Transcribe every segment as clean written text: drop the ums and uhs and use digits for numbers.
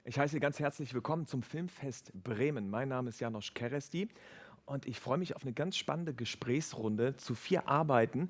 Ich heiße Sie ganz herzlich willkommen zum Filmfest Bremen. Mein Name ist János Kereszti und ich freue mich auf eine ganz spannende Gesprächsrunde zu 4 Arbeiten,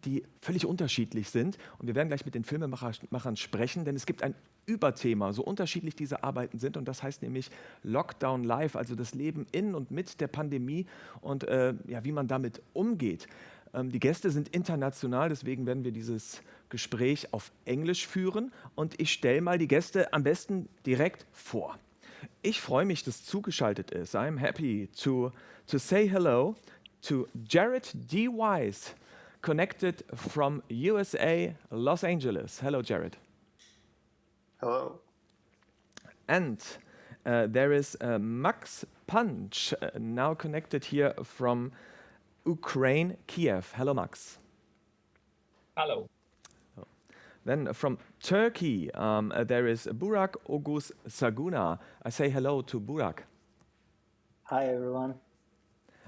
die völlig unterschiedlich sind. Und wir werden gleich mit den Filmemachern sprechen, denn es gibt ein Überthema, so unterschiedlich diese Arbeiten sind. Und das heißt nämlich Lockdown Life, also das Leben in und mit der Pandemie und ja, wie man damit umgeht. Die Gäste sind international, deswegen werden wir dieses Gespräch auf Englisch führen und ich stelle mal die Gäste am besten direkt vor. Ich freue mich, dass zugeschaltet ist. I'm happy to say hello to Jared D. Wise, connected from USA, Los Angeles. Hello, Jared. Hello. And there is Max Punch, now connected here from Ukraine, Kiev. Hello, Max. Hello. Then from Turkey, there is Burak Ogus Saguna. I say hello to Burak. Hi, everyone.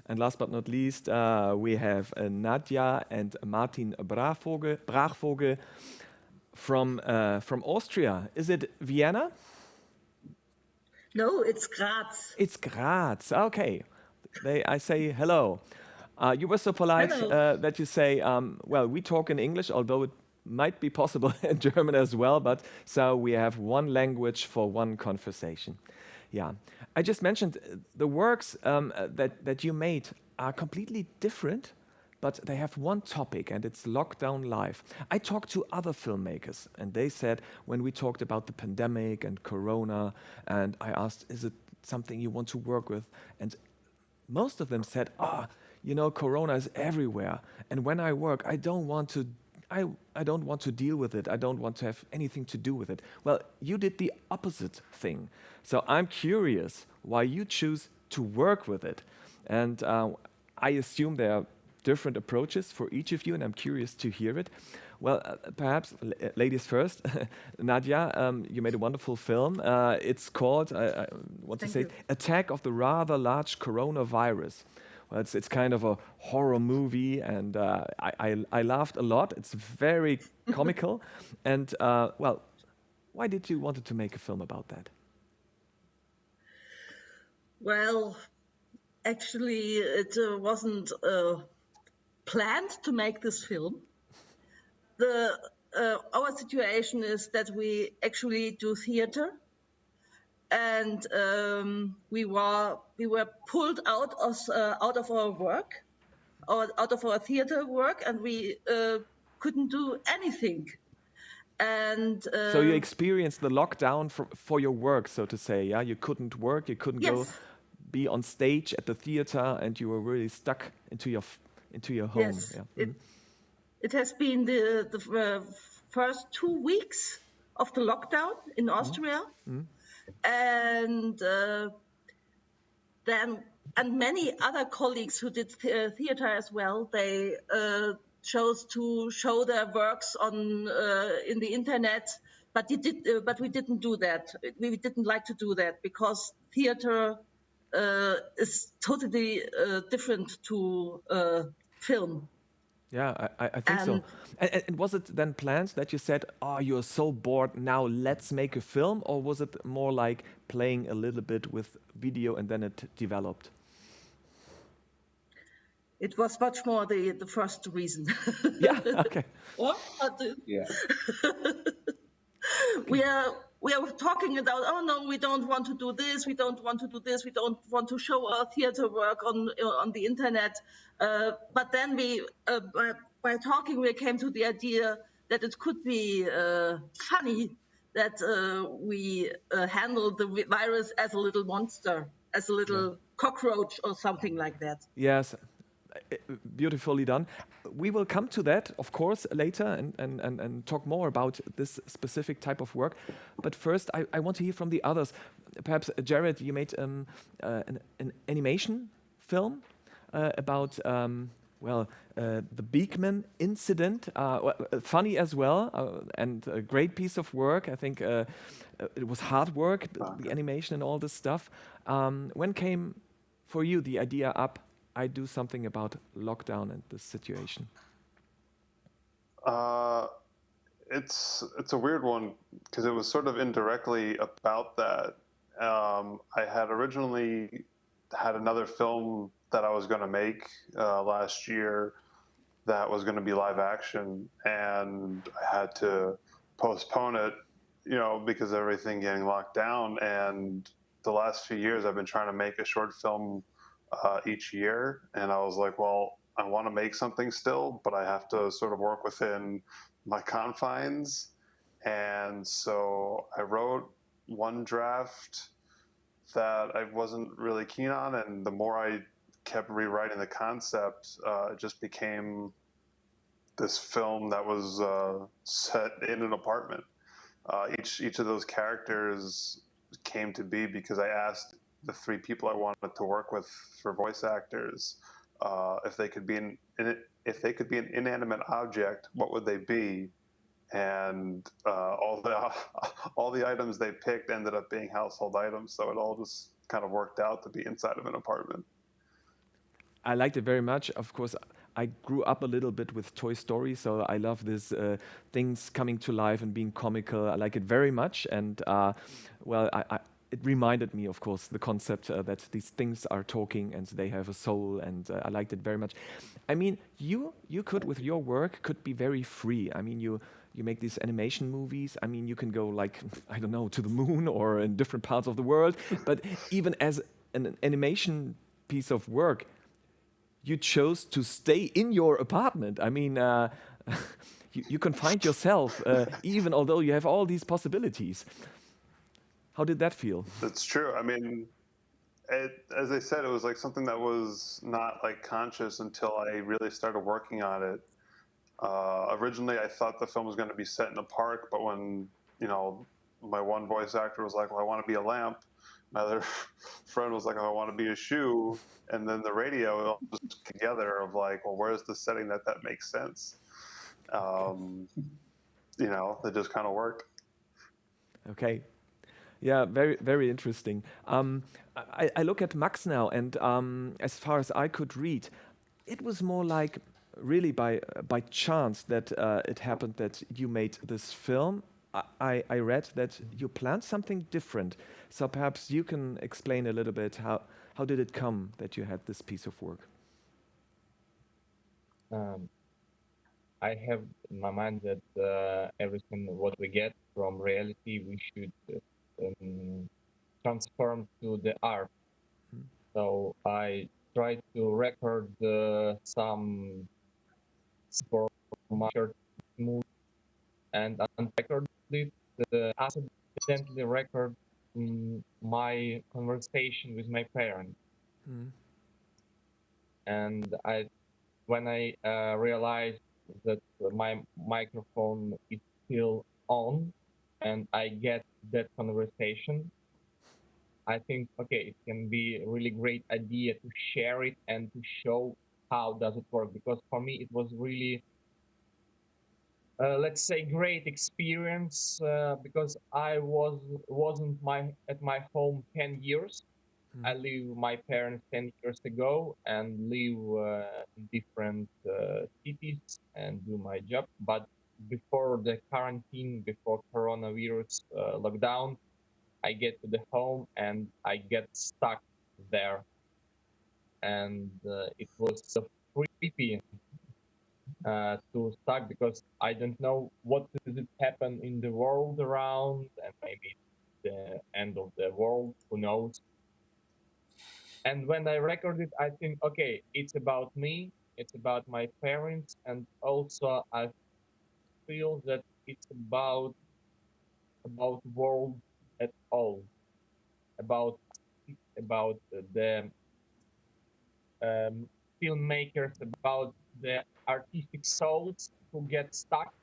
And last but not least, we have Nadja and Martin Brachvogel from Austria. Is it Vienna? No, it's Graz. It's Graz. Okay. I say hello. You were so polite that you say, well, we talk in English, although it might be possible in German as well, but so we have one language for one conversation. Yeah. I just mentioned the works that you made are completely different, but they have one topic, and it's Lockdown Life. I talked to other filmmakers, and they said, when we talked about the pandemic and Corona, and I asked, is it something you want to work with? And most of them said, you know, Corona is everywhere, and when I work, I don't want to deal with it. I don't want to have anything to do with it. Well, you did the opposite thing. So I'm curious why you choose to work with it. And I assume there are different approaches for each of you, and I'm curious to hear it. Well, perhaps ladies first. Nadia, you made a wonderful film. It's called, I want to say, Attack of the Rather Large Coronavirus. Well, it's kind of a horror movie, and I laughed a lot. It's very comical. And, well, why did you want to make a film about that? Well, actually, it wasn't planned to make this film. Our situation is that we actually do theater, and we were pulled out of our work, out of our theater work, and we couldn't do anything. And so you experienced the lockdown for your work, so to say. Yeah, you couldn't work, you couldn't go be on stage at the theater, and you were really stuck into your home. Yes, yeah. It has been the first 2 weeks of the lockdown in Austria. And then many other colleagues who did theater as well, they chose to show their works in the internet, but we didn't do that. We didn't like to do that because theater is totally different to film. Yeah, I think so. And was it then planned that you said, you're so bored, now let's make a film? Or was it more like playing a little bit with video and then it developed? It was much more the first reason. Yeah, okay. Yeah. We are talking about, oh no, we don't want to do this, we don't want to do this, we don't want to show our theater work on the internet. But then by talking, we came to the idea that it could be funny that we handle the virus as a little monster, as a little cockroach or something like that. Yes, beautifully done. We will come to that, of course, later and talk more about this specific type of work. But first, I want to hear from the others. Perhaps, Jared, you made an animation film about, the Beekman incident. Funny as well, and a great piece of work. I think it was hard work, the animation and all this stuff. When came for you the idea up, I do something about lockdown and this situation? it's a weird one because it was sort of indirectly about that. I had originally had another film that I was going to make last year that was going to be live action, and I had to postpone it, because of everything getting locked down. And the last few years, I've been trying to make a short film each year, and I was like, well, I want to make something still, but I have to sort of work within my confines. And so I wrote one draft that I wasn't really keen on, and the more I kept rewriting the concept, it just became this film that was set in an apartment. Each of those characters came to be because I asked the three people I wanted to work with for voice actors if they could be if they could be an inanimate object, what would they be? And all the items they picked ended up being household items. So it all just kind of worked out to be inside of an apartment. I liked it very much. Of course, I grew up a little bit with Toy Story, so I love this things coming to life and being comical. I like it very much, and well, it reminded me, of course, the concept that these things are talking and they have a soul, and I liked it very much. I mean, you could with your work could be very free. I mean, you make these animation movies. I mean, you can go like I don't know to the moon or in different parts of the world, but even as an animation piece of work you chose to stay in your apartment. I mean, you can find yourself, even although you have all these possibilities. How did that feel? That's true. I mean, as I said, it was like something that was not like conscious until I really started working on it. Originally, I thought the film was going to be set in a park, but when my one voice actor was like, "Well, I want to be a lamp," my other friend was like, "Oh, I want to be a shoe," and then the radio all just together of like, "Well, where's the setting that makes sense?" They just kind of worked. Okay. Yeah, very, very interesting. I look at Max now, and as far as I could read, it was more like really by chance that it happened that you made this film. I read that you planned something different, so perhaps you can explain a little bit how did it come that you had this piece of work? Um, I have in my mind that everything what we get from reality we should transform to the art. So I try to record some for my short movie and unrecord it. Accidentally record my conversation with my parents, Mm. and when I realized that my microphone is still on and I get that conversation, I think, okay, it can be a really great idea to share it and to show how does it work. Because for me, it was really, let's say, great experience because I wasn't at my home 10 years. I leave my parents 10 years ago and live in different cities and do my job. But before the quarantine, before coronavirus lockdown, I get to the home and I get stuck there. And it was so creepy to stuck because I don't know what did happen in the world around and maybe the end of the world, who knows. And when I record it, I think, okay, it's about me, it's about my parents, and also I feel that it's about world at all, about the um, filmmakers, about the artistic souls who get stuck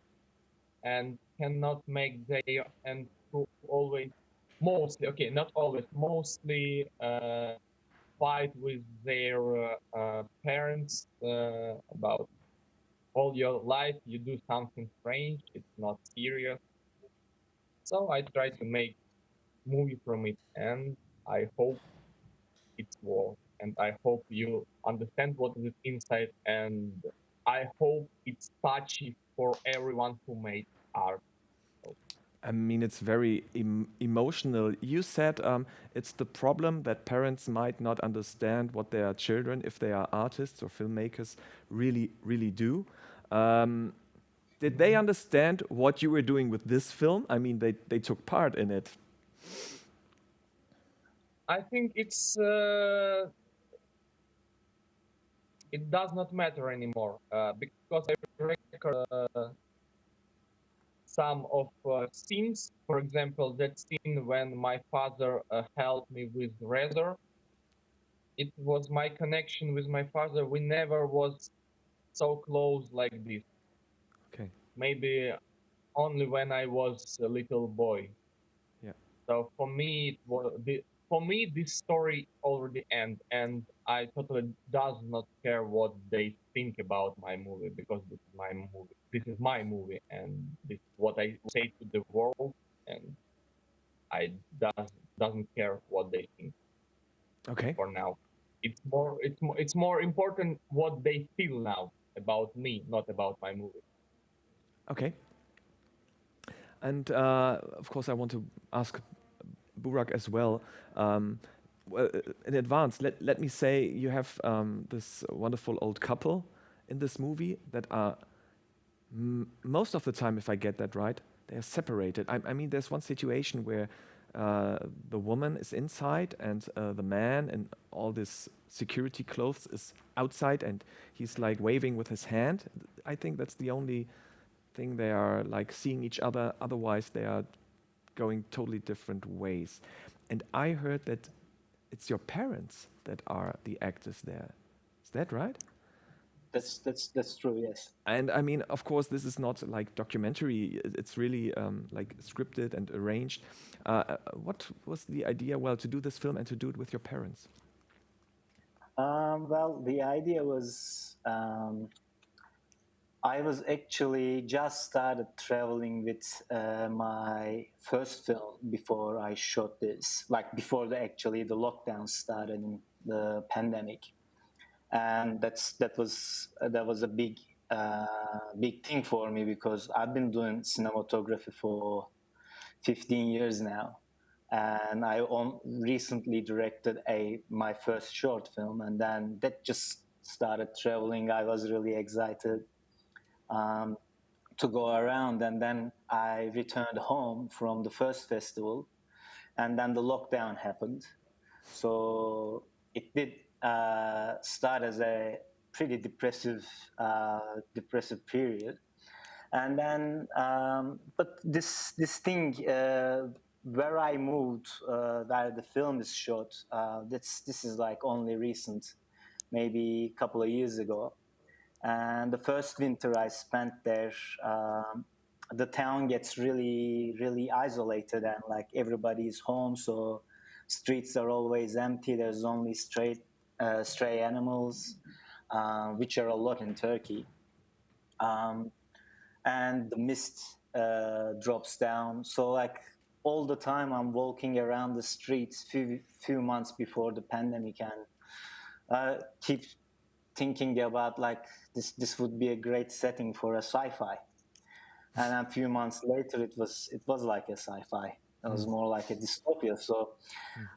and cannot make their and who always mostly okay not always mostly fight with their parents about all your life you do something strange, it's not serious. So I try to make movie from it, and I hope it's worth, and I hope you understand what is inside, and I hope it's touchy for everyone who made art. I mean, it's very emotional. You said it's the problem that parents might not understand what their children, if they are artists or filmmakers, really do. Did they understand what you were doing with this film? I mean, they took part in it. I think it does not matter anymore because I record some of scenes. For example, that scene when my father helped me with razor. It was my connection with my father. We never was so close like this. Okay. Maybe only when I was a little boy. Yeah. So for me, this story already end, and I totally does not care what they think about my movie, because this is my movie. This is my movie, and this is what I say to the world, and I doesn't care what they think Okay. for now. It's more important what they feel now about me, not about my movie. Okay. And of course, I want to ask Burak as well. Well, in advance, let me say you have this wonderful old couple in this movie that are most of the time, if I get that right, they are separated. I mean, there's one situation where the woman is inside and the man in all this security clothes is outside and he's like waving with his hand. I think that's the only thing they are like seeing each other. Otherwise, they are going totally different ways. And I heard that it's your parents that are the actors there. Is that right? That's true. Yes. And I mean, of course, this is not like documentary. It's really like scripted and arranged. What was the idea? Well, to do this film and to do it with your parents. Well, the idea was I was actually just started traveling with my first film before I shot this, like before the lockdown started in the pandemic, and that was a big thing for me because I've been doing cinematography for 15 years now, and I recently directed my first short film, and then that just started traveling. I was really excited to go around, and then I returned home from the first festival, and then the lockdown happened. So it did start as a pretty depressive period, and then but this thing where I moved, where the film is shot, this is like only recent, maybe a couple of years ago. And the first winter I spent there, the town gets really isolated, and like everybody's home, so streets are always empty. There's only stray animals, which are a lot in Turkey. And the mist drops down. So like all the time I'm walking around the streets few months before the pandemic, and keep thinking about like this would be a great setting for a sci-fi. And a few months later it was like a sci-fi. It was more like a dystopia. So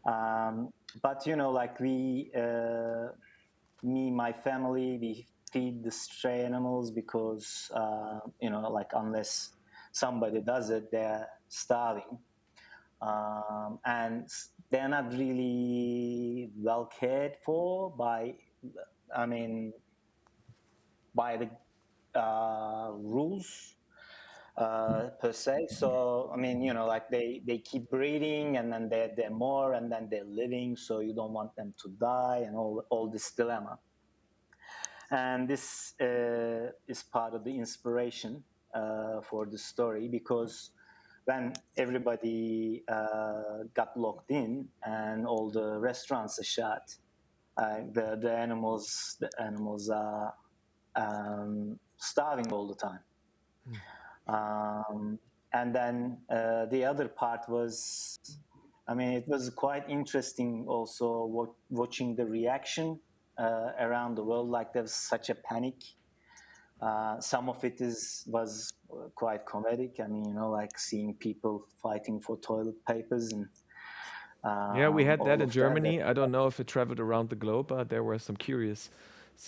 but like my family, we feed the stray animals because like unless somebody does it, they're starving, and they're not really well cared for by the rules per se. So like they keep breeding, and then they're more, and then they're living, so you don't want them to die, and all this dilemma. And this is part of the inspiration for the story, because when everybody got locked in and all the restaurants are shut, the animals are starving all the time. And then the other part was, it was quite interesting also watching the reaction around the world. Like there was such a panic Some of it was quite comedic. I mean, you know, like seeing people fighting for toilet papers and Yeah, we had that all in of that. Germany. I don't know if it traveled around the globe, but there were some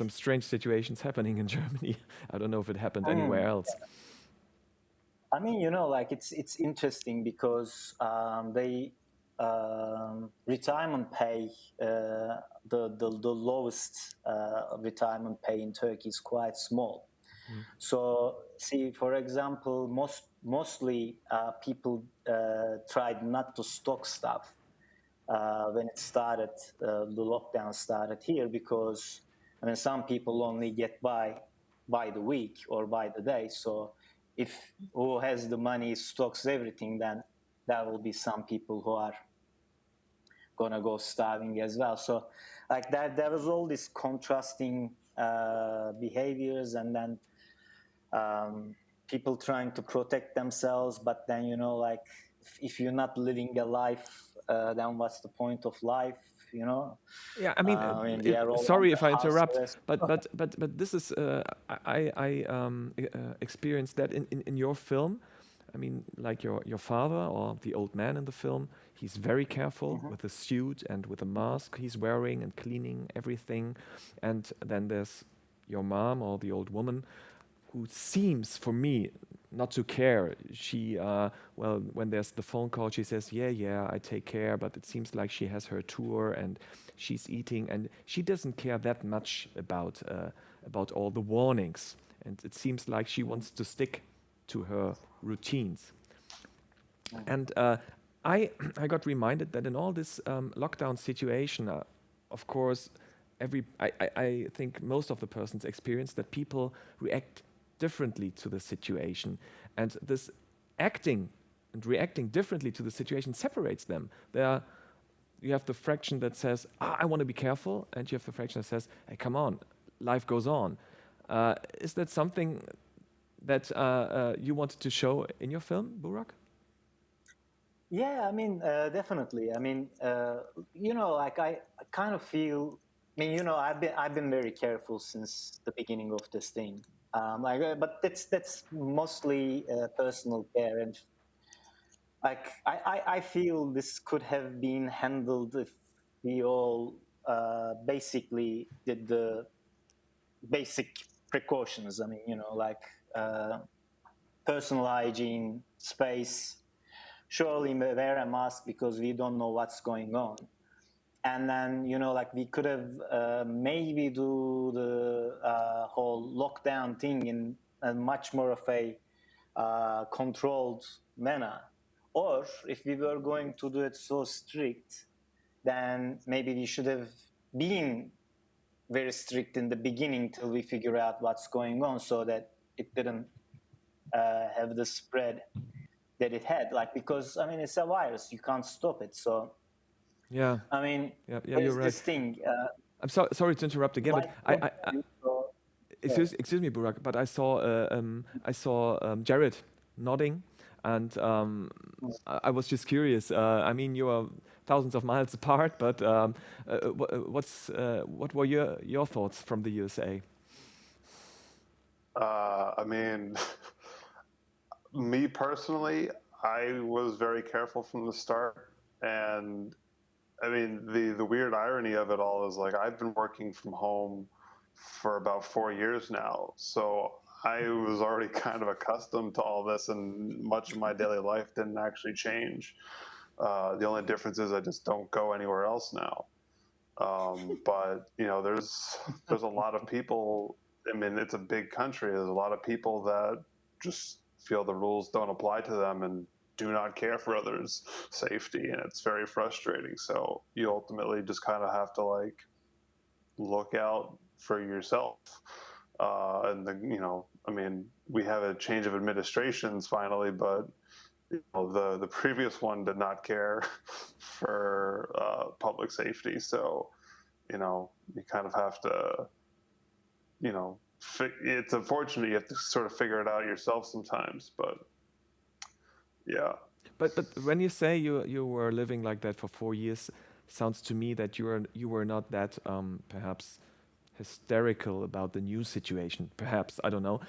strange situations happening in Germany. I don't know if it happened anywhere else. I mean, you know, like it's interesting because they retirement pay, the lowest retirement pay in Turkey is quite small. So, see, for example, mostly people tried not to stock stuff when it started, the lockdown started here, because I mean, some people only get by the week or by the day. So, if who has the money stocks everything, then there will be some people who are gonna go starving as well. So, like that, there was all these contrasting behaviors, and then people trying to protect themselves, but then, you know, like if you're not living a life, then what's the point of life, you know? Yeah, I mean, we are all sorry under if I house interrupt, arrest. but this is I experienced that in your film. I mean, like your father or the old man in the film, he's very careful with the suit and with the mask he's wearing and cleaning everything. And then there's your mom or the old woman who seems for me not to care. She, well, when there's the phone call, she says, yeah, I take care, but it seems like she has her tour and she's eating, and she doesn't care that much about all the warnings. And it seems like she wants to stick to her routines. And I, I got reminded that in all this lockdown situation, of course, I think most of the persons experience that people react differently to the situation. And this acting and reacting differently to the situation separates them. You have the fraction that says, I want to be careful, and you have the fraction that says, hey, come on, life goes on. Is that something that you wanted to show in your film, Burak? Yeah, I mean, definitely. I mean, you know, like I kind of feel. I mean, you know, I've been very careful since the beginning of this thing. But that's mostly personal care, and like I feel this could have been handled if we all basically did the basic precautions. I mean, you know, like personal hygiene, space. Surely wear a mask because we don't know what's going on. And then, you know, like we could have maybe do the whole lockdown thing in a much more of a controlled manner. Or if we were going to do it so strict, then maybe we should have been very strict in the beginning till we figure out what's going on, so that it didn't have the spread that it had. Like, because I mean, it's a virus, you can't stop it. So Yeah, I mean, yeah, there's you're right. this thing. I'm sorry to interrupt again, but Life won't be so. excuse me, Burak, but I saw Jared nodding, and I was just curious. I mean, you are thousands of miles apart, but what were your thoughts from the USA? I mean, me personally, I was very careful from the start, and I mean, the weird irony of it all is like I've been working from home for about 4 years now, so I was already kind of accustomed to all this, and much of my daily life didn't actually change. The only difference is I just don't go anywhere else now. But you know, there's a lot of people. I mean, it's a big country. There's a lot of people that just feel the rules don't apply to them and do not care for others' safety, and it's very frustrating. So you ultimately just kind of have to like look out for yourself. And you know, I mean, we have a change of administrations finally, but you know, the previous one did not care for public safety. So you know, you kind of have to, you know, it's unfortunate you have to sort of figure it out yourself sometimes, but yeah. But when you say you were living like that for 4 years, sounds to me that you were not that perhaps hysterical about the new situation. Perhaps, I don't know.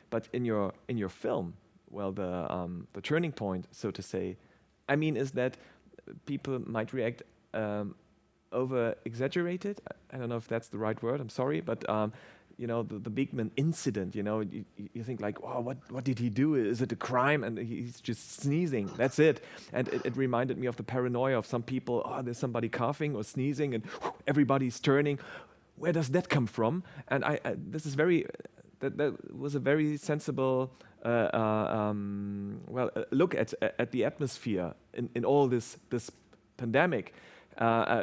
But in your film, well, the turning point, so to say, I mean, is that people might react over exaggerated. I don't know if that's the right word. I'm sorry, but the Beekman incident. You think like, wow, what did he do? Is it a crime? And he's just sneezing. That's it. And it reminded me of the paranoia of some people. Oh, there's somebody coughing or sneezing, and everybody's turning. Where does that come from? And this is that was a very sensible look at the atmosphere in all this pandemic.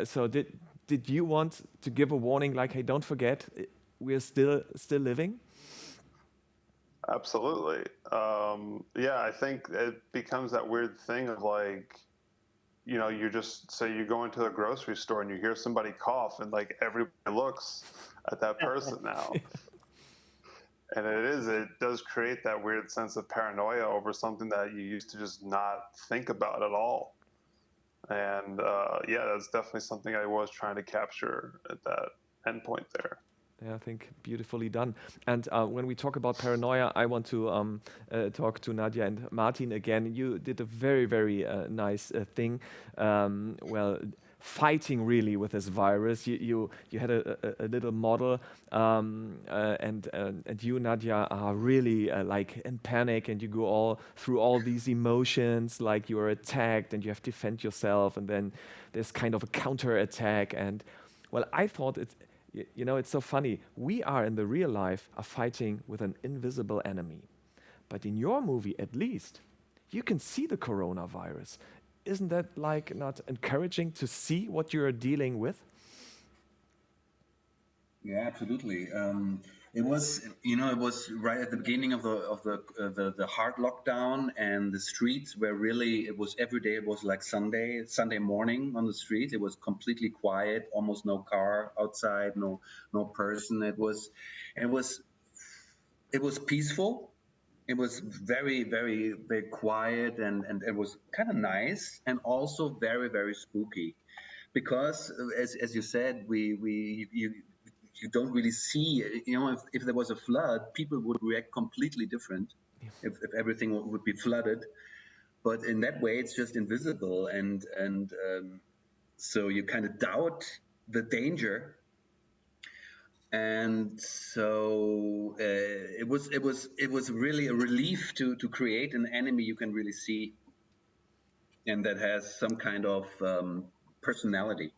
So did you want to give a warning like, hey, don't forget, we're still living? Absolutely. I think it becomes that weird thing of like, you just say you go into a grocery store and you hear somebody cough and like everybody looks at that person now. And it does create that weird sense of paranoia over something that you used to just not think about at all. And that's definitely something I was trying to capture at that endpoint there. Yeah, I think beautifully done. And when we talk about paranoia, I want to talk to Nadia and Martin again. You did a very, very nice thing. Fighting really with this virus. You had a little model, and you, Nadia, are really like in panic, and you go all through all these emotions, like you are attacked and you have to defend yourself, and then there's kind of a counter attack. And well, I thought it's so funny. We are in the real life are fighting with an invisible enemy, but in your movie, at least, you can see the coronavirus. Isn't that like not encouraging to see what you're dealing with? Yeah, absolutely. It was right at the beginning of the hard lockdown, and the streets were really. It was every day. It was like Sunday morning on the street. It was completely quiet, almost no car outside, no person. It was peaceful. It was very, very, very quiet, and it was kind of nice, and also very, very spooky, because as you said, you don't really see. If there was a flood, people would react completely different. If everything would be flooded, but in that way, it's just invisible, and so you kind of doubt the danger. And so it was really a relief to create an enemy you can really see, and that has some kind of personality.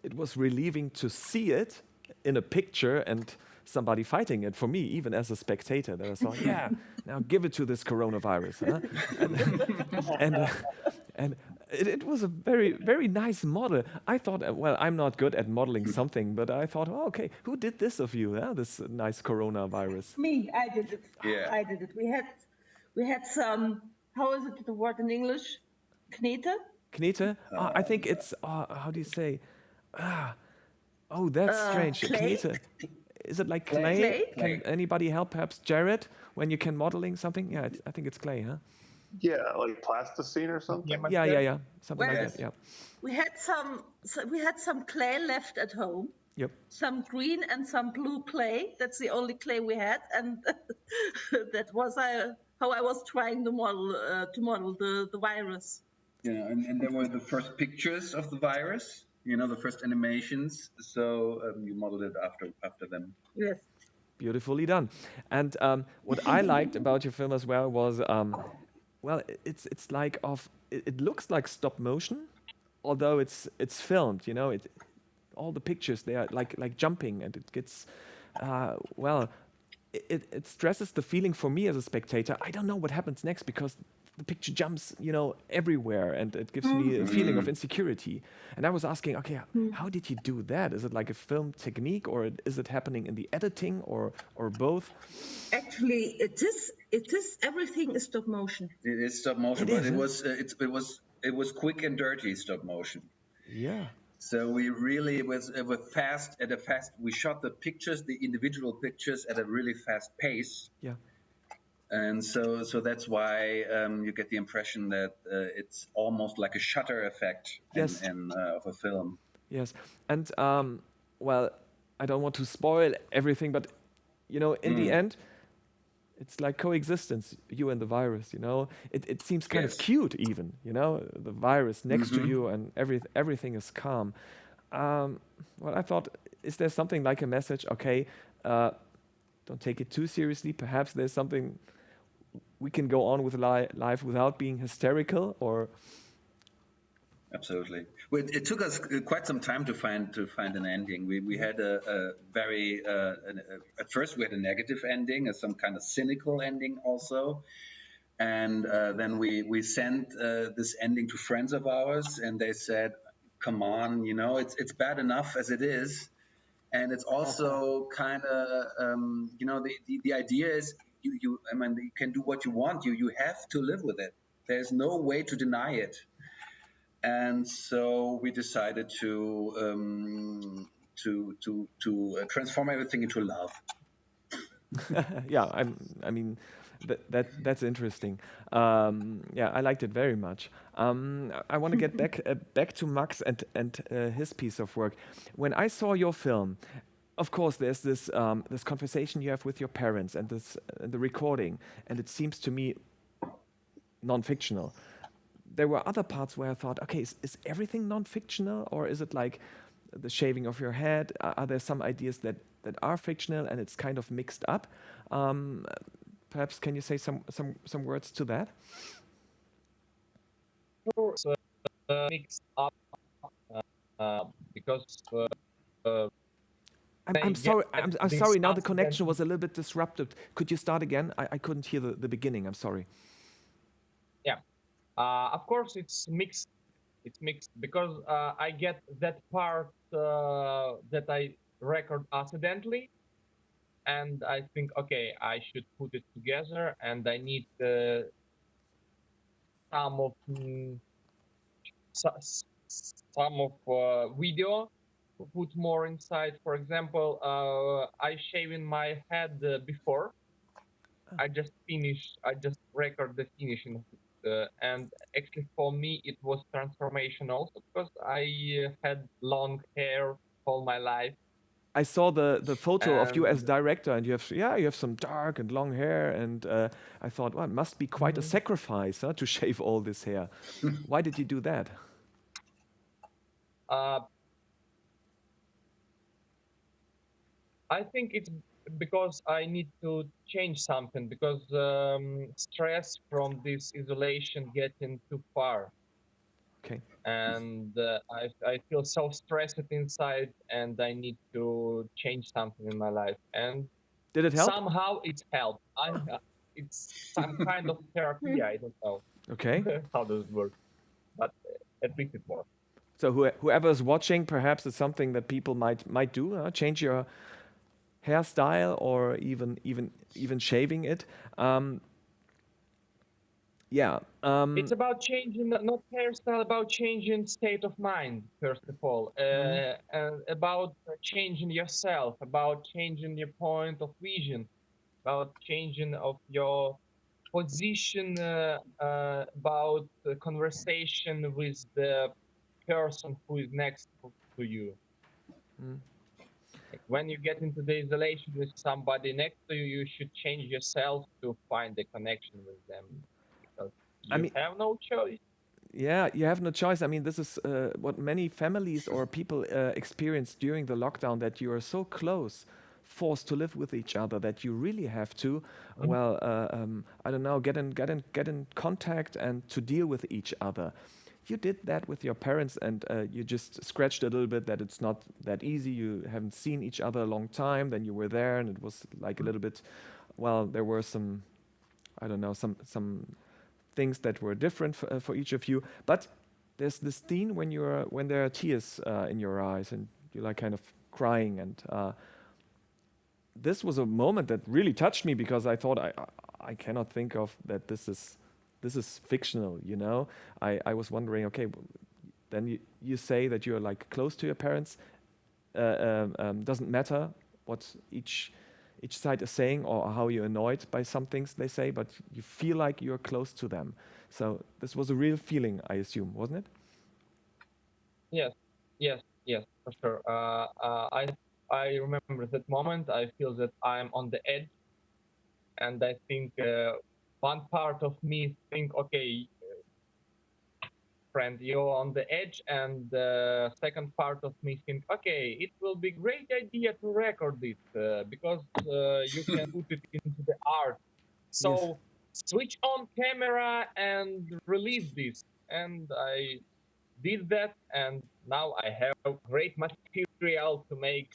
It was relieving to see it in a picture and somebody fighting it. For me, even as a spectator, that I thought, yeah, now give it to this coronavirus, huh? and it was a very, very nice model. I thought, well, I'm not good at modeling something, but I thought, oh, okay, who did this of you? This nice coronavirus. Me, I did it. Yeah. I did it. We had some. How is it the word in English? Knete. Knete? I think it's how do you say? Oh, that's strange. Clay? Knete. Is it like clay? Clay? Can anybody help? Perhaps Jared, when you can modeling something? Yeah, I think it's clay, huh? Yeah, like plasticine or something. Yeah. Something Well, like that. Yeah. We had some clay left at home. Yep. Some green and some blue clay. That's the only clay we had, and that was how I was trying to model the virus. Yeah, and there were the first pictures of the virus. The first animations. So you modeled it after them. Yes. Beautifully done. And what I liked about your film as well was, it's like it looks like stop motion, although it's filmed. All the pictures, they are like jumping, and it gets it stresses the feeling for me as a spectator. I don't know what happens next, because the picture jumps, everywhere, and it gives me a feeling of insecurity. And I was asking, okay, how did he do that? Is it like a film technique, or is it happening in the editing, or both? Actually, it is. Everything is stop motion. It is stop motion, but it was quick and dirty stop motion. Yeah. So we really we shot the pictures, the individual pictures, at a really fast pace. Yeah. And so that's why you get the impression that it's almost like a shutter effect Yes. of a film. Yes. And I don't want to spoil everything, but you know, in the end, it's like coexistence, you and the virus, you know. It seems kind of Yes. cute even, you know, the virus next to you and everything is calm. Well, I thought, is there something like a message, okay, don't take it too seriously, perhaps there's something we can go on with life without being hysterical, or... Absolutely. Well, it took us quite some time to find an ending. We had a very at first we had a negative ending, some kind of cynical ending also, and then we sent this ending to friends of ours, and they said, "Come on, you know, it's bad enough as it is." And it's also kind of you know, the idea is you I mean, you can do what you want. You have to live with it. There's no way to deny it. And so we decided to transform everything into love. Yeah, I mean, that's interesting. Yeah, I liked it very much. I want to get back to Max and his piece of work. When I saw your film, of course, there's this conversation you have with your parents and this the recording, and it seems to me non-fictional. There were other parts where I thought, okay, is everything non-fictional, or is it like the shaving of your head? Are there some ideas that are fictional and it's kind of mixed up? Perhaps can you say some words to that? Sure. Mixed up because I'm they sorry. get I'm this sorry. Now the accident. connection was a little bit disrupted. Could you start again? I couldn't hear the beginning. I'm sorry. Yeah, of course it's mixed. It's mixed because I get that part that I record accidentally, and I think, okay, I should put it together, and I need some of some of video to put more inside. For example, I shaving my head before. I just record the finishing of it. And actually for me it was transformation also because I had long hair all my life. I saw the photo of you as And director, and you have some dark and long hair, and I thought, well, it must be quite a sacrifice, huh, to shave all this hair. Why did you do that? uh, I think it's because I need to change something because stress from this isolation getting too far. Okay. And I feel so stressed inside, and I need to change something in my life. And Did it help? somehow it's helped. It's some kind of therapy. I don't know Okay. how does it work, but at least it works. So whoever's watching, perhaps it's something that people might do. Change your hairstyle, or even shaving it. Yeah. It's about changing, not hairstyle, about changing state of mind, first of all, and about changing yourself, about changing your point of vision, about changing of your position, about the conversation with the person who is next to you. Like when you get into the isolation with somebody next to you, you should change yourself to find the connection with them because I you mean, have no choice. yeah, you have no choice. I mean, this is what many families or people experience during the lockdown, that you are so close, forced to live with each other, that you really have to, well, I don't know, get in contact and to deal with each other. You did that with your parents, and you just scratched a little bit that it's not that easy. You haven't seen each other a long time. Then you were there, and it was like a little bit, well, there were some, I don't know, some things that were different for each of you. But there's this scene when there are tears in your eyes, and you're like kind of crying, and this was a moment that really touched me, because I thought, I cannot think of that this is fictional, you know. I was wondering, okay, then you say that you're like close to your parents. Doesn't matter what each side is saying, or how you're annoyed by some things they say, but you feel like you're close to them. So this was a real feeling, I assume, wasn't it? Yes, yes, yes, for sure. I remember that moment. I feel that I'm on the edge, and I think one part of me think, okay, friend, you're on the edge, and the second part of me think, okay, it will be great idea to record it because you can put it into the art. Yes. So switch on camera and release this. And I did that, and now I have great material to make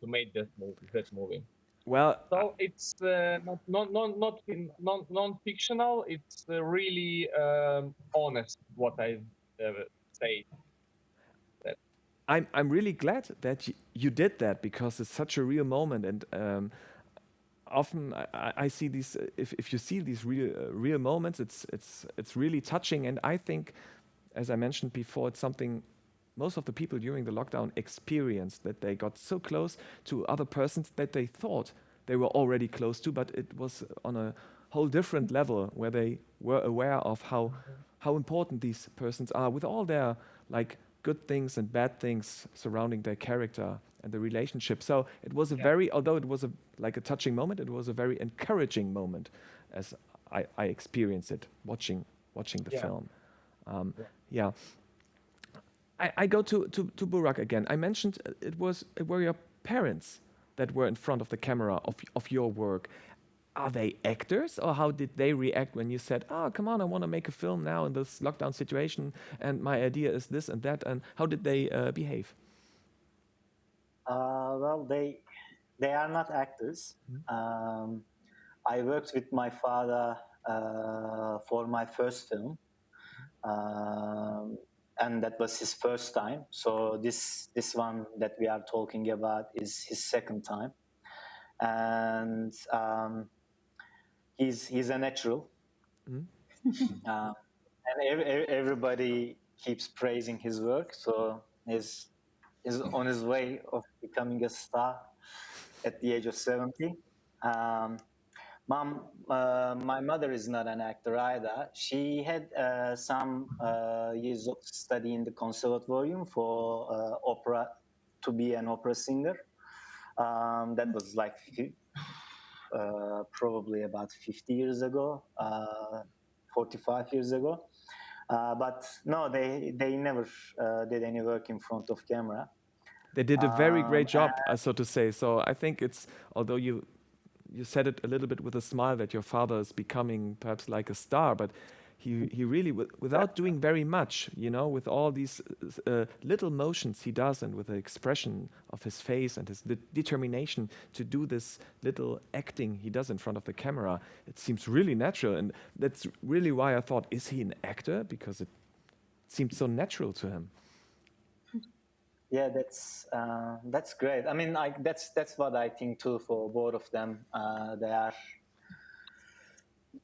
that movie. Well, So it's not non-fictional. It's really honest what I say. That I'm really glad that you did that because it's such a real moment, and often I see these. If you see these real moments, it's really touching, and I think, as I mentioned before, it's something most of the people during the lockdown experienced, that they got so close to other persons that they thought they were already close to, but it was on a whole different level where they were aware of how important these persons are, with all their like good things and bad things surrounding their character and the relationship. So it was a yeah, very, although it was like a touching moment, it was a very encouraging moment, as I experienced it watching the yeah, film. yeah. Yeah, I go to Burak again. I mentioned it were your parents that were in front of the camera of your work. Are they actors, or how did they react when you said, "Oh, come on, I want to make a film now in this lockdown situation, and my idea is this and that"? And how did they behave? Well, they are not actors. Um, I worked with my father for my first film, um, and that was his first time. So this one that we are talking about is his second time, and he's a natural, and everybody keeps praising his work. So he's on his way of becoming a star at the age of 70. Um, my mother is not an actor either. She had some years of study in the conservatorium for opera, to be an opera singer. That was like probably about 50 years ago, 45 years ago. But no, they never did any work in front of camera. They did a very great And job, so to say. So I think it's, although you said it a little bit with a smile that your father is becoming perhaps like a star, but he really, without doing very much, with all these little motions he does, and with the expression of his face and his determination to do this little acting he does in front of the camera, it seems really natural. And that's really why I thought, is he an actor? Because it seemed so natural to him. yeah, that's great. I mean, that's what I think too. For both of them, they are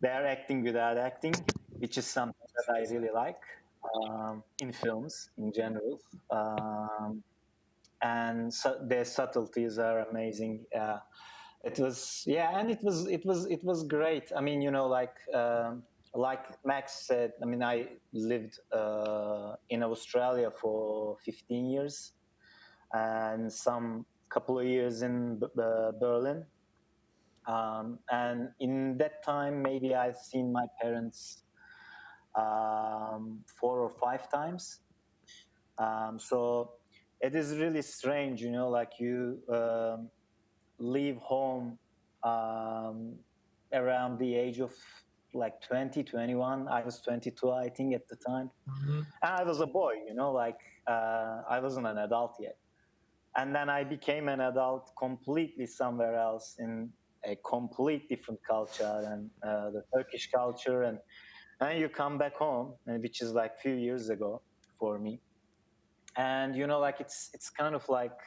acting without acting, which is something that I really like in films in general. And so their subtleties are amazing. It was, yeah, and it was great. I mean, like Max said, I mean, I lived in Australia for 15 years and some couple of years in Berlin. And in that time, maybe I've seen my parents 4 or 5 times. So it is really strange, like you leave home around the age of like 20, 21. I was 22, I think, at the time. And I was a boy, like I wasn't an adult yet. And then I became an adult completely somewhere else in a complete different culture and the Turkish culture. And then you come back home, which is like a few years ago for me. And, like it's kind of like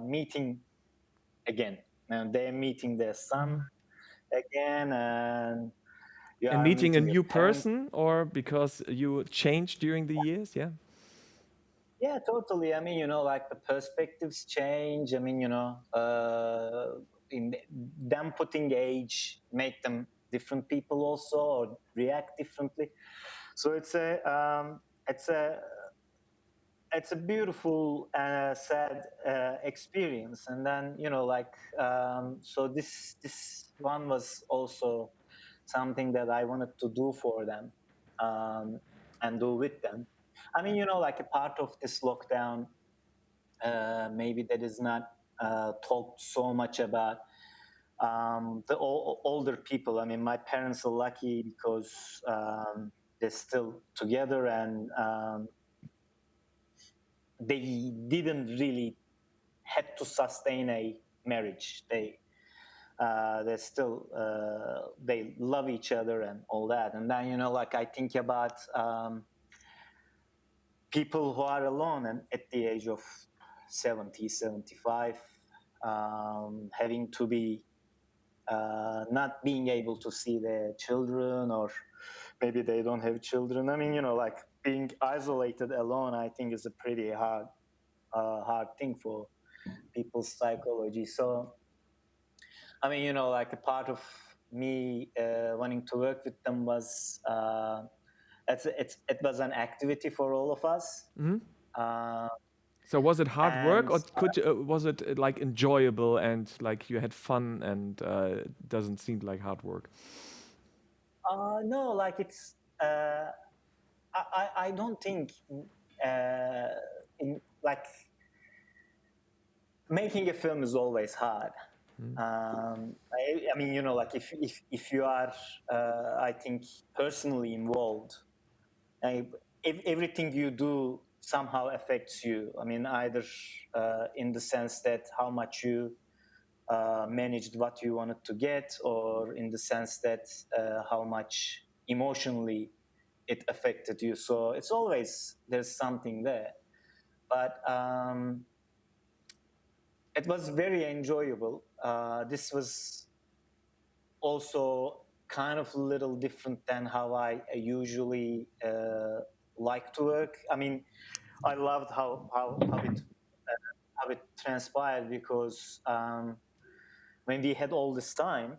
meeting again. And they're meeting their son again, and you And are meeting a meeting your new parents. person, or because you changed during the years, yeah? Yeah, totally. I mean, like the perspectives change. I mean, in them putting age make them different people also, or react differently. So it's a it's a beautiful sad experience. And then so this one was also something that I wanted to do for them, and do with them. I mean, like a part of this lockdown, maybe that is not talked so much about, the older people. I mean, my parents are lucky because they're still together, and they didn't really had to sustain a marriage. They still they love each other and all that. And then like I think about people who are alone and at the age of 70, 75, having to be not being able to see their children, or maybe they don't have children. I mean, like being isolated alone, I think is a pretty hard thing for people's psychology. So, I mean, like a part of me wanting to work with them was it was an activity for all of us. So was it hard work, or And, was it like enjoyable and like you had fun and doesn't seem like hard work? no, like it's I don't think in like making a film is always hard. I mean, like if you are, I think, personally involved, if everything you do somehow affects you. I mean, either in the sense that how much you managed what you wanted to get, or in the sense that how much emotionally it affected you. So it's always, there's something there. But it was very enjoyable. This was also kind of a little different than how I usually like to work. I mean, I loved how it transpired, because when we had all this time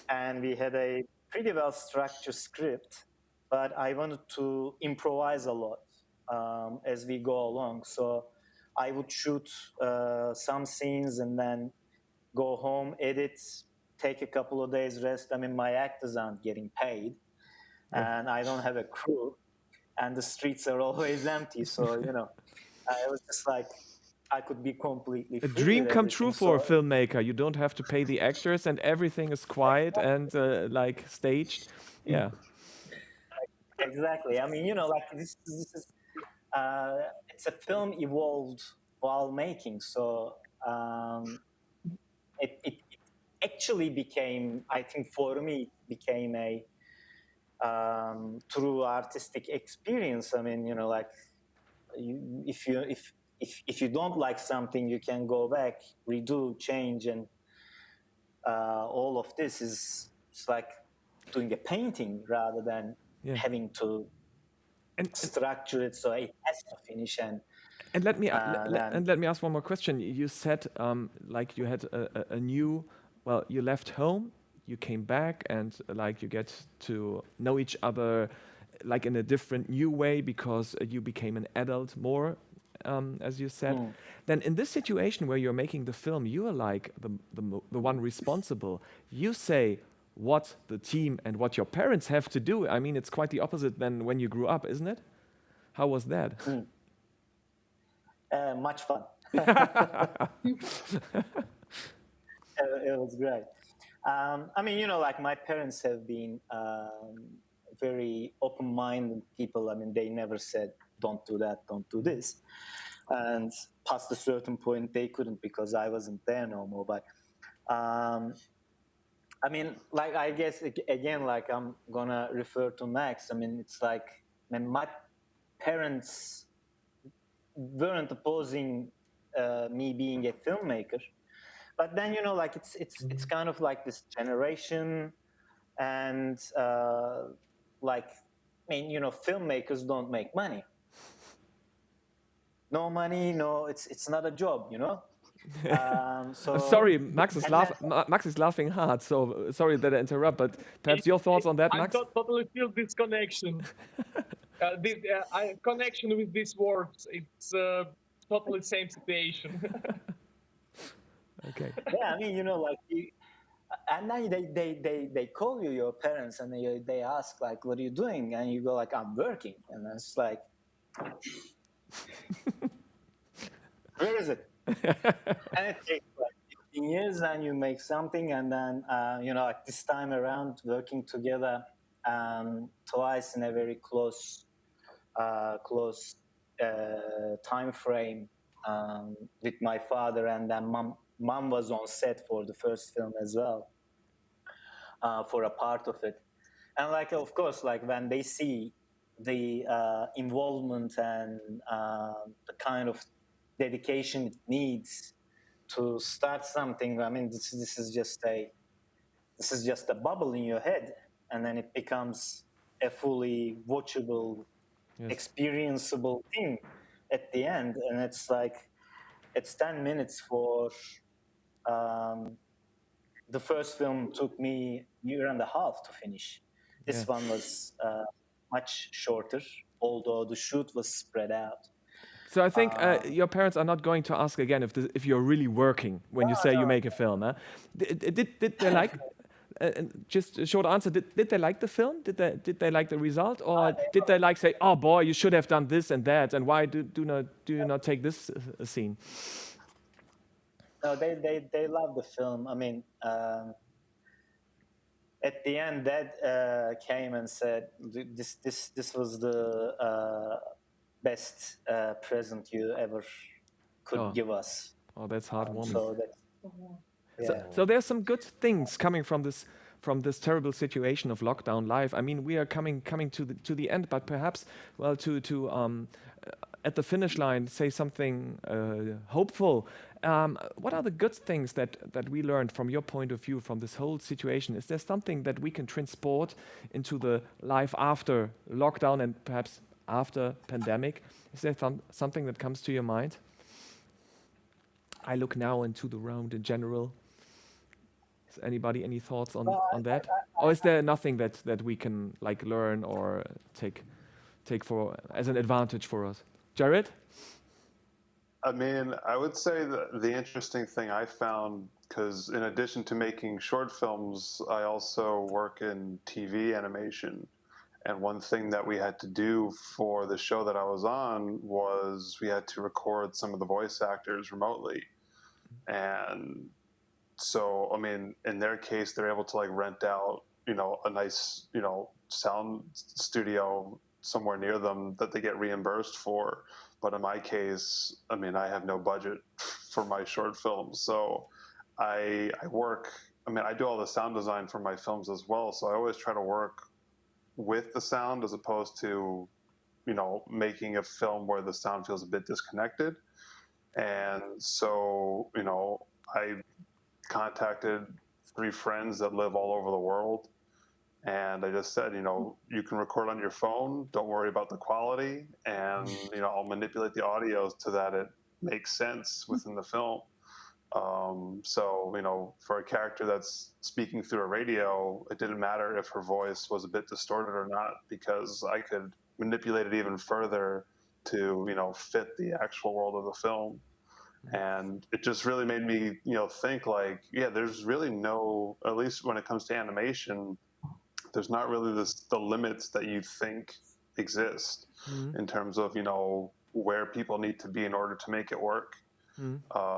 and we had a pretty well structured script, but I wanted to improvise a lot as we go along. So I would shoot some scenes and then go home, edit, take a couple of days rest. I mean, my actors aren't getting paid, and I don't have a crew, and the streets are always empty. So I was just like, I could be completely A free dream with come true everything. for a So filmmaker. You don't have to pay the actors and everything is quiet and like staged. Yeah. exactly. I mean, like this is it's a film evolved while making. So it actually became, I think, for me, it became a true artistic experience. I mean, like if you don't like something, you can go back, redo, change, and all of this is, it's like doing a painting rather than Yeah. having to And structure it so it has to finish. and let me Then let me ask one more question. You said like you had a new, well, you left home, you came back, and like you get to know each other like in a different new way because you became an adult more, as you said. Then in this situation where you're making the film, you are like the one responsible. You say what the team and what your parents have to do. I mean, it's quite the opposite than when you grew up, isn't it? How was that? much fun. It was great. I mean, like my parents have been very open-minded people. I mean, they never said, don't do that, don't do this. And past a certain point, they couldn't, because I wasn't there no more. But I mean, like, I guess, again, like I'm gonna refer to Max. I mean, it's like, my parents weren't opposing me being a filmmaker. But then, like it's kind of like this generation, and like, I mean, filmmakers don't make money. No money, no, it's not a job, So Sorry, Max is, and then, Max is laughing hard, so sorry that I interrupt, but perhaps your thoughts on that, I Max? totally feel this connection. Connection with these words, it's totally same situation. Okay. Yeah, I mean, like and then they call you, your parents, and they ask like, what are you doing? And you go like, I'm working. And it's like, where is it? And it takes like 15 years, and you make something, and then like this time around, working together twice in a very close time frame with my father, and then mom was on set for the first film as well, for a part of it. And like, of course, like when they see the involvement and the kind of dedication it needs to start something, I mean, this is just a bubble in your head, and then it becomes a fully watchable, Yes. experienceable thing at the end. And it's like, it's 10 minutes for the first film took me a year and a half to finish. This Yeah. one was much shorter, although the shoot was spread out. So I think your parents are not going to ask again if you're really working when you say you make a film. Huh? Did they like? Just a short answer. Did they like the film? Did they like the result, or did they like say, "Oh boy, you should have done this and that," and why do you not take this scene? No, they love the film. I mean, at the end, Dad came and said, "This was the best present you ever could give us." Oh, that's heartwarming. So that's So there's some good things coming from this terrible situation of lockdown life. I mean, we are coming to the end, but perhaps, well, to at the finish line say something hopeful. What are the good things that we learned from your point of view from this whole situation? Is there something that we can transport into the life after lockdown and perhaps after pandemic? Is there something that comes to your mind? I look now into the round in general. Is anybody any thoughts on that? Or is there nothing that we can like learn or take for as an advantage for us? Jared? I mean, I would say that the interesting thing I found, because in addition to making short films, I also work in TV animation. And one thing that we had to do for the show that I was on was we had to record some of the voice actors remotely. And so, I mean, in their case, they're able to like rent out, a nice, sound studio somewhere near them that they get reimbursed for. But in my case, I mean, I have no budget for my short films. So I work, I mean, I do all the sound design for my films as well. So I always try to work with the sound as opposed to, making a film where the sound feels a bit disconnected. And so, I contacted 3 friends that live all over the world. And I just said, you can record on your phone. Don't worry about the quality. And, I'll manipulate the audio so that it makes sense within the film. So, for a character that's speaking through a radio, it didn't matter if her voice was a bit distorted or not, because I could manipulate it even further to, fit the actual world of the film. And it just really made me, think like, yeah, there's really no, at least when it comes to animation, there's not really the limits that you think exist in terms of, where people need to be in order to make it work.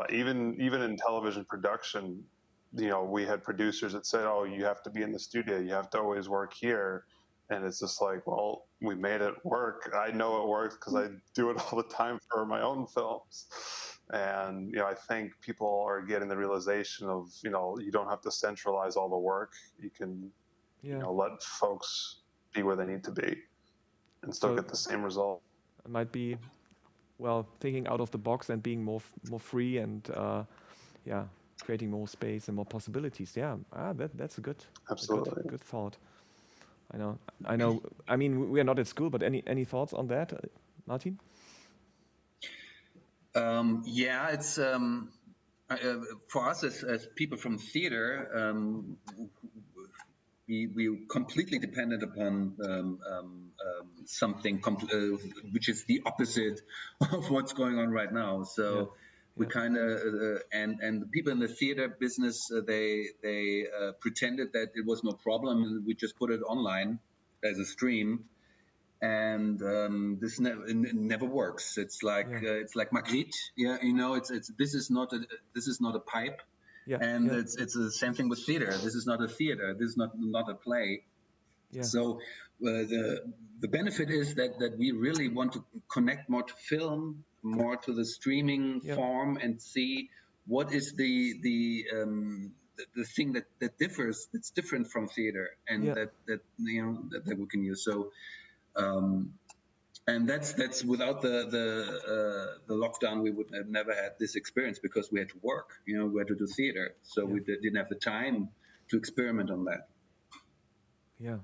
Even in television production, we had producers that said, "Oh, you have to be in the studio. You have to always work here." And it's just like, well, we made it work. I know it works because I do it all the time for my own films. And I think people are getting the realization of, you don't have to centralize all the work. You can, let folks be where they need to be and still get the same result. It might be, well, thinking out of the box and being more free and creating more space and more possibilities. Yeah, that's a good, Absolutely. a good thought. I know. I mean, we are not at school, but any thoughts on that, Martin? Yeah, it's for us as people from theater. we completely depended upon something which is the opposite of what's going on right now. So we kind of and the people in the theater business they pretended that it was no problem, and we just put it online as a stream. And this never works. It's like Magritte, this is not a pipe, and it's the same thing with theater. This is not a theater. This is not a play. So the benefit is that we really want to connect more to film, more to the streaming form, and see what is the thing that differs, that's different from theater, and that we can use. So. And that's without the lockdown, we would have never had this experience, because we had to work, we had to do theater, so we didn't have the time to experiment on that. Yeah,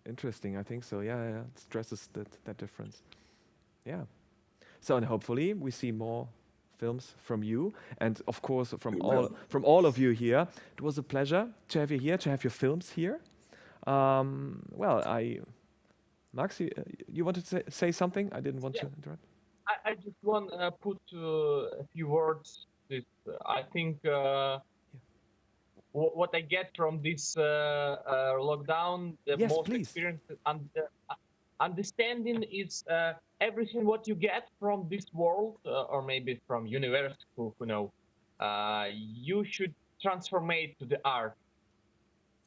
interesting. I think so. Yeah, it stresses that difference. Yeah. So, and hopefully we see more films from you, and of course from all of you here. It was a pleasure to have you here, to have your films here. Max, you wanted to say something? I didn't want to interrupt. I just want to put a few words. I think what I get from this lockdown, the most experience and understanding is everything what you get from this world, or maybe from universe, who know, you should transform it to the art.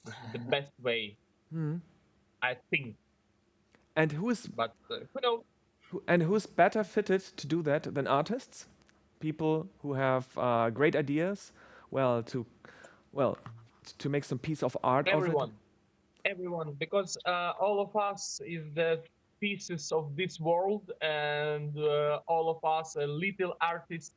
This is the best way, I think. And who's better fitted to do that than artists? People who have great ideas, to make some piece of art of it. Everyone, because all of us is the pieces of this world, and all of us are little artists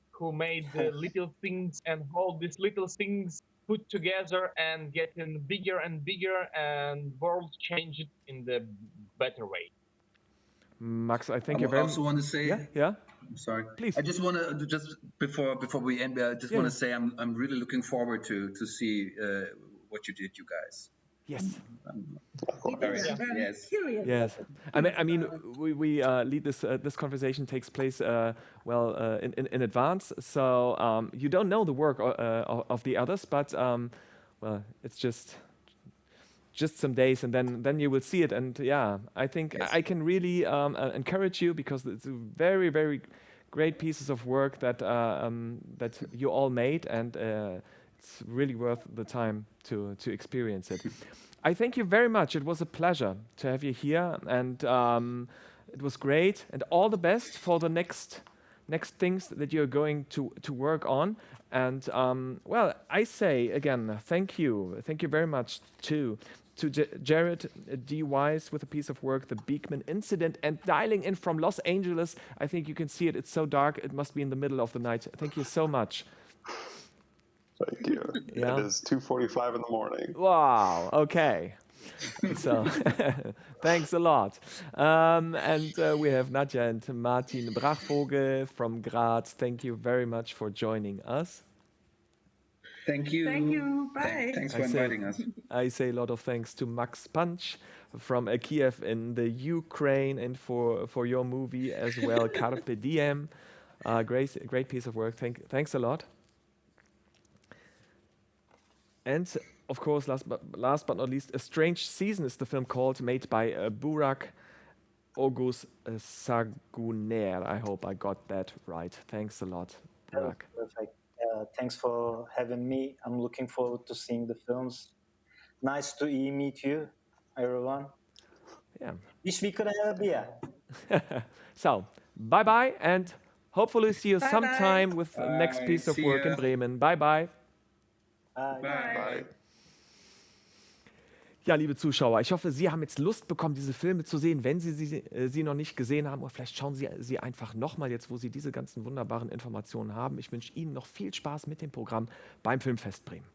who made the little things, and all these little things put together and getting bigger and bigger, and world changed in the better way. Max, I thank you very much. I also want to say, I'm sorry. Please. I just want to before we end, I just want to say I'm really looking forward to see what you did, you guys. Yes. Yes. I mean, we lead this conversation takes place in advance, so you don't know the work of the others, but it's just some days, and then you will see it. And I think I can really encourage you, because it's a very, very great pieces of work that you all made, and it's really worth the time to experience it. I thank you very much. It was a pleasure to have you here, and it was great. And all the best for the next things that you're going to work on. And I say again, thank you very much to Jared D. Wise with a piece of work, The Beekman Incident, and dialing in from Los Angeles. I think you can see it. It's so dark. It must be in the middle of the night. Thank you so much. Thank you. It is 2:45 in the morning. Wow. Okay. So thanks a lot. And we have Nadja and Martin Brachvogel from Graz. Thank you very much for joining us. Thank you. Thank you. Bye. Thanks for inviting us. I say a lot of thanks to Max Punch from Kiev in the Ukraine, and for your movie as well, Carpe Diem. Great piece of work. Thanks a lot. And of course, last but not least, A Strange Season is the film called, made by Burak Ogus Saguner. I hope I got that right. Thanks a lot, Burak. Perfect. Thanks for having me. I'm looking forward to seeing the films. Nice to meet you, everyone. Yeah. Wish we could have a beer. So, bye-bye, and hopefully see you sometime with the next piece of work in Bremen. Bye-bye. Bye. Bye. Ja, liebe Zuschauer, ich hoffe, Sie haben jetzt Lust bekommen, diese Filme zu sehen, wenn Sie sie noch nicht gesehen haben. Oder vielleicht schauen Sie sie einfach nochmal jetzt, wo Sie diese ganzen wunderbaren Informationen haben. Ich wünsche Ihnen noch viel Spaß mit dem Programm beim Filmfest Bremen.